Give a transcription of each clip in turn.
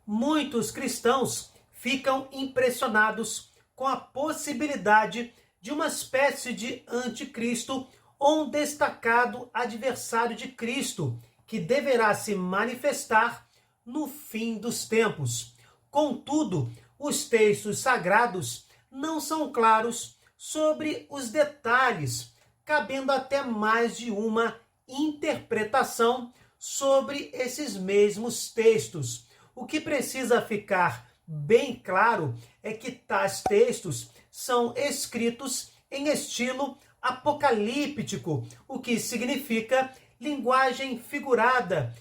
Muitos cristãos ficam impressionados com a possibilidade de uma espécie de anticristo ou um destacado adversário de Cristo, que deverá se manifestar no fim dos tempos. Contudo, os textos sagrados não são claros sobre os detalhes, cabendo até mais de uma interpretação sobre esses mesmos textos. O que precisa ficar bem claro é que tais textos são escritos em estilo apocalíptico, o que significa linguagem figurada,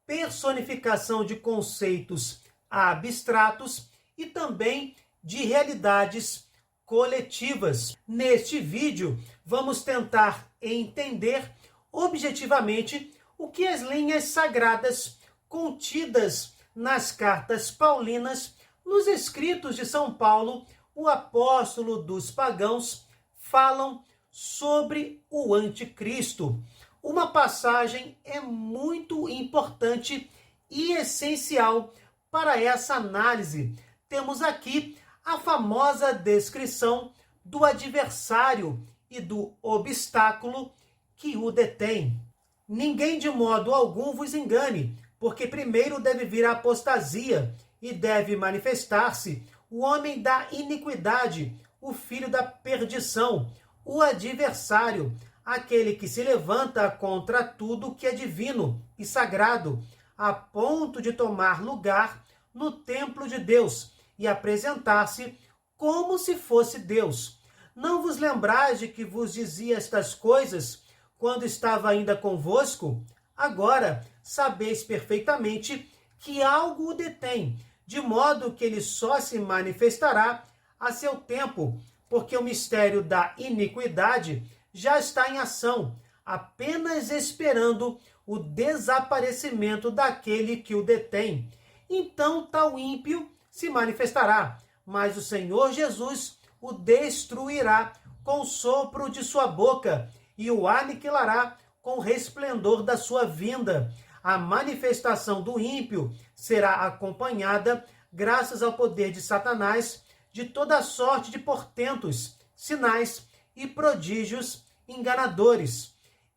personificação de conceitos abstratos e também de realidades coletivas. Neste vídeo, vamos tentar entender objetivamente o que as linhas sagradas contidas nas cartas paulinas, nos escritos de São Paulo, o apóstolo dos pagãos, falam sobre o anticristo. Uma passagem é muito importante e essencial para essa análise. Temos aqui a famosa descrição do adversário e do obstáculo que o detém. Ninguém de modo algum vos engane, porque primeiro deve vir a apostasia e deve manifestar-se o homem da iniquidade, o filho da perdição, o adversário, aquele que se levanta contra tudo que é divino e sagrado, a ponto de tomar lugar no templo de Deus e apresentar-se como se fosse Deus. Não vos lembrais de que vos dizia estas coisas quando estava ainda convosco? Agora sabeis perfeitamente que algo o detém, de modo que ele só se manifestará a seu tempo, porque o mistério da iniquidade já está em ação, apenas esperando o desaparecimento daquele que o detém. Então tal ímpio se manifestará, mas o Senhor Jesus o destruirá com o sopro de sua boca e o aniquilará com o resplendor da sua vinda. A manifestação do ímpio será acompanhada, graças ao poder de Satanás, de toda sorte de portentos, sinais e prodígios enganadores.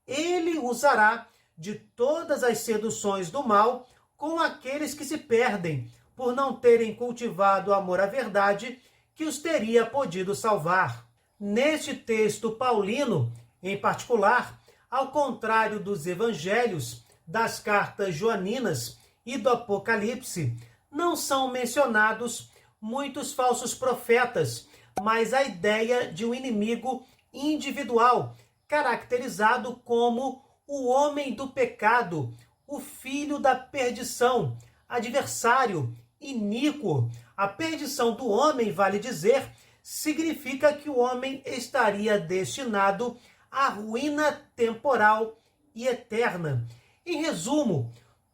Ele usará de todas as seduções do mal com aqueles que se perdem, por não terem cultivado o amor à verdade que os teria podido salvar. Neste texto paulino, em particular, ao contrário dos evangelhos, das cartas joaninas e do Apocalipse, não são mencionados muitos falsos profetas, mas a ideia de um inimigo individual, caracterizado como o homem do pecado, o filho da perdição, adversário, iníquo. A perdição do homem, vale dizer, significa que o homem estaria destinado à ruína temporal e eterna. Em resumo,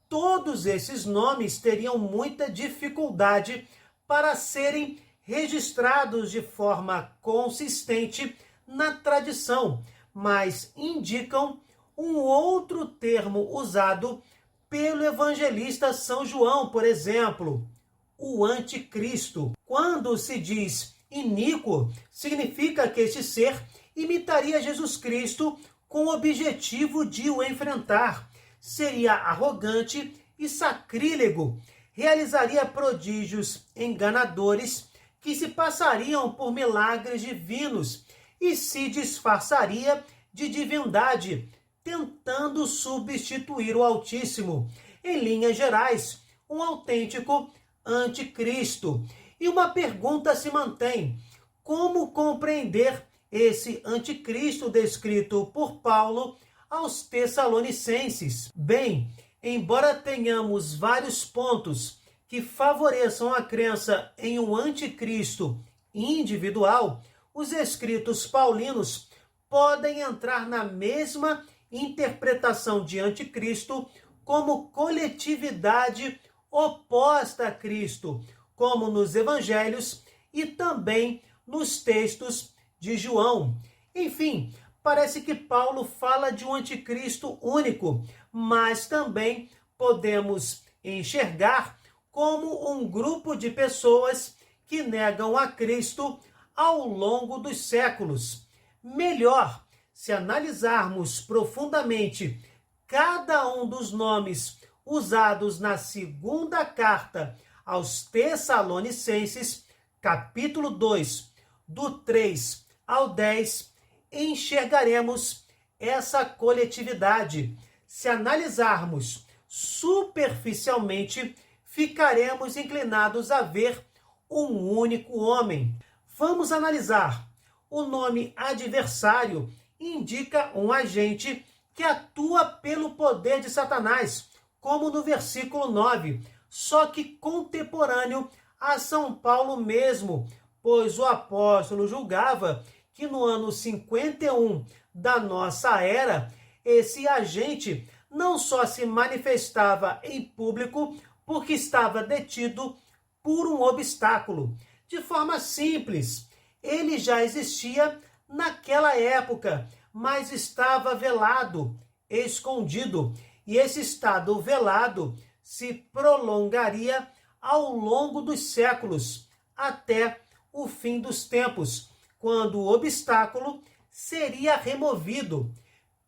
todos esses nomes teriam muita dificuldade para serem registrados de forma consistente na tradição, mas indicam um outro termo usado pelo evangelista São João, por exemplo, o anticristo. Quando se diz iníquo, significa que este ser imitaria Jesus Cristo com o objetivo de o enfrentar. Seria arrogante e sacrílego, realizaria prodígios enganadores que se passariam por milagres divinos e se disfarçaria de divindade, tentando substituir o Altíssimo. Em linhas gerais, um autêntico anticristo. E uma pergunta se mantém: como compreender esse anticristo descrito por Paulo aos Tessalonicenses? Bem, embora tenhamos vários pontos que favoreçam a crença em um anticristo individual, os escritos paulinos podem entrar na mesma interpretação de anticristo como coletividade oposta a Cristo, como nos evangelhos e também nos textos de João. Enfim, parece que Paulo fala de um anticristo único, mas também podemos enxergar como um grupo de pessoas que negam a Cristo ao longo dos séculos. Melhor, se analisarmos profundamente cada um dos nomes usados na segunda carta aos Tessalonicenses, capítulo 2, do 3 ao 10, enxergaremos essa coletividade. Se analisarmos superficialmente, ficaremos inclinados a ver um único homem. Vamos analisar. O nome adversário indica um agente que atua pelo poder de Satanás, como no versículo 9, só que contemporâneo a São Paulo mesmo, pois o apóstolo julgava que no ano 51 da nossa era, esse agente não só se manifestava em público porque estava detido por um obstáculo. De forma simples, ele já existia naquela época, mas estava velado, escondido. E esse estado velado se prolongaria ao longo dos séculos, até o fim dos tempos, quando o obstáculo seria removido.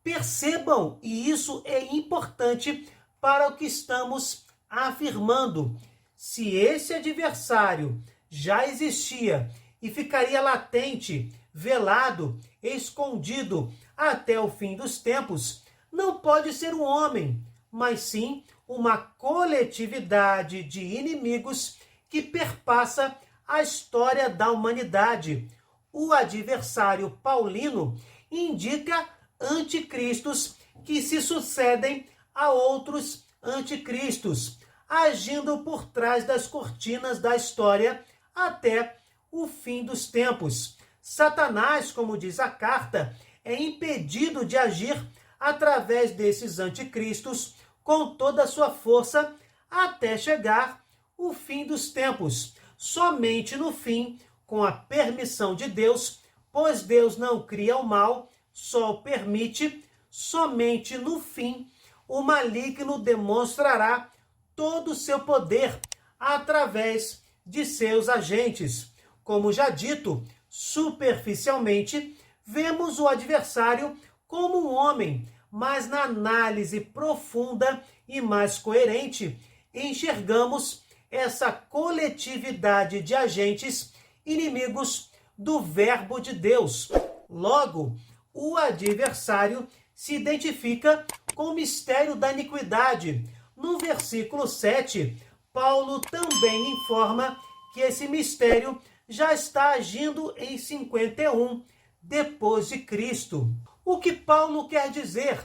Percebam, e isso é importante para o que estamos afirmando. Se esse adversário já existia e ficaria latente, velado, escondido até o fim dos tempos, não pode ser um homem, mas sim uma coletividade de inimigos que perpassa a história da humanidade. O adversário paulino indica anticristos que se sucedem a outros anticristos, agindo por trás das cortinas da história até o fim dos tempos. Satanás, como diz a carta, é impedido de agir através desses anticristos com toda a sua força até chegar o fim dos tempos. Somente no fim, com a permissão de Deus, pois Deus não cria o mal, só o permite, somente no fim o maligno demonstrará todo o seu poder através de seus agentes. Como já dito, superficialmente, vemos o adversário como um homem, mas na análise profunda e mais coerente, enxergamos essa coletividade de agentes inimigos do Verbo de Deus. Logo, o adversário se identifica com o mistério da iniquidade. No versículo 7, Paulo também informa que esse mistério já está agindo em 51 depois de Cristo. O que Paulo quer dizer?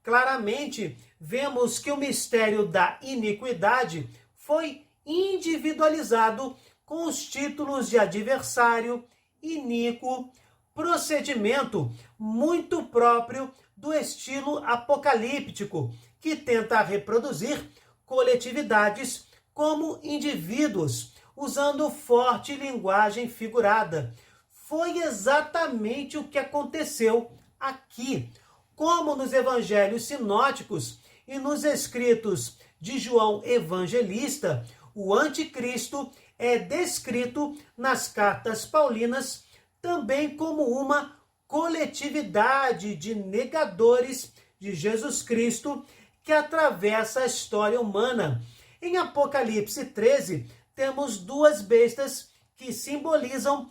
Claramente, vemos que o mistério da iniquidade foi individualizado com os títulos de adversário, iníquo, procedimento muito próprio do estilo apocalíptico, que tenta reproduzir coletividades como indivíduos, usando forte linguagem figurada. Foi exatamente o que aconteceu aqui. Como nos evangelhos sinóticos e nos escritos de João Evangelista, o anticristo é descrito nas cartas paulinas também como uma coletividade de negadores de Jesus Cristo que atravessa a história humana. Em Apocalipse 13, temos duas bestas que simbolizam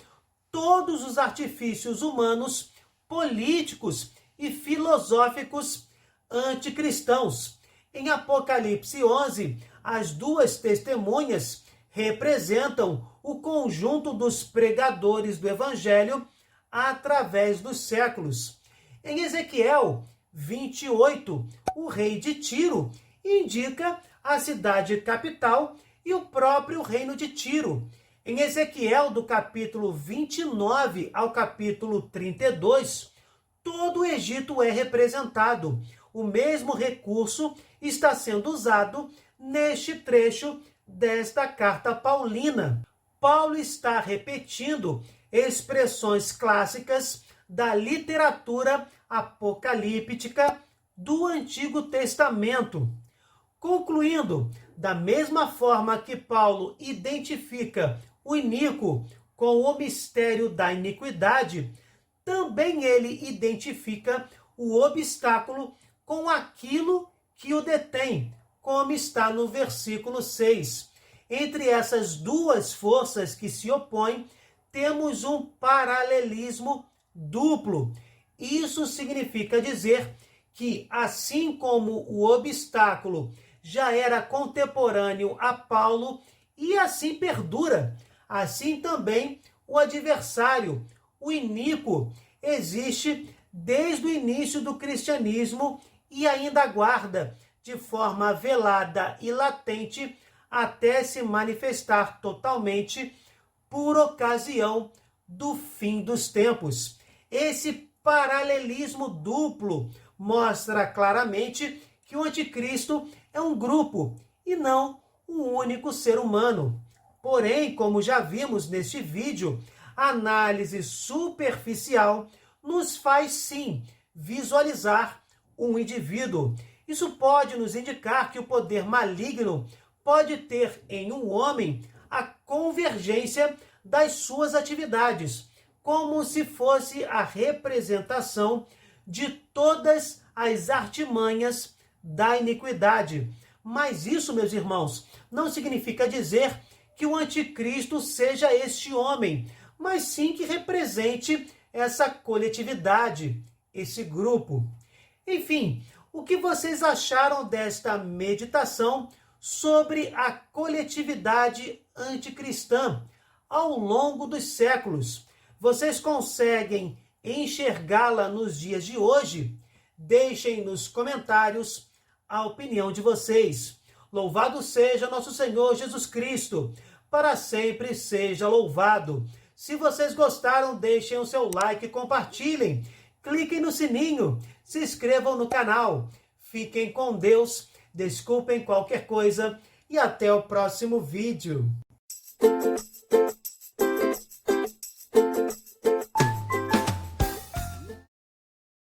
todos os artifícios humanos, políticos e filosóficos anticristãos. Em Apocalipse 11, as duas testemunhas representam o conjunto dos pregadores do Evangelho através dos séculos. Em Ezequiel 28, o rei de Tiro indica a cidade capital e o próprio reino de Tiro. Em Ezequiel, do capítulo 29 ao capítulo 32, todo o Egito é representado. O mesmo recurso está sendo usado neste trecho desta carta paulina. Paulo está repetindo expressões clássicas da literatura apocalíptica do Antigo Testamento. Concluindo, Da mesma forma que Paulo identifica o iníquo com o mistério da iniquidade, também ele identifica o obstáculo com aquilo que o detém, como está no versículo 6. Entre essas duas forças que se opõem, temos um paralelismo duplo. Isso significa dizer que, assim como o obstáculo já era contemporâneo a Paulo e assim perdura, assim também o adversário, o iníquo, existe desde o início do cristianismo e ainda aguarda de forma velada e latente até se manifestar totalmente por ocasião do fim dos tempos. Esse paralelismo duplo mostra claramente que o anticristo é um grupo e não um único ser humano. Porém, como já vimos neste vídeo, a análise superficial nos faz sim visualizar um indivíduo. Isso pode nos indicar que o poder maligno pode ter em um homem a convergência das suas atividades, como se fosse a representação de todas as artimanhas da iniquidade. Mas isso, meus irmãos, não significa dizer que o anticristo seja este homem, mas sim que represente essa coletividade, esse grupo. Enfim, o que vocês acharam desta meditação sobre a coletividade anticristã ao longo dos séculos? Vocês conseguem enxergá-la nos dias de hoje? Deixem nos comentários a opinião de vocês. Louvado seja nosso Senhor Jesus Cristo, para sempre seja louvado. Se vocês gostaram, deixem o seu like e compartilhem. Cliquem no sininho, se inscrevam no canal. Fiquem com Deus, desculpem qualquer coisa e até o próximo vídeo.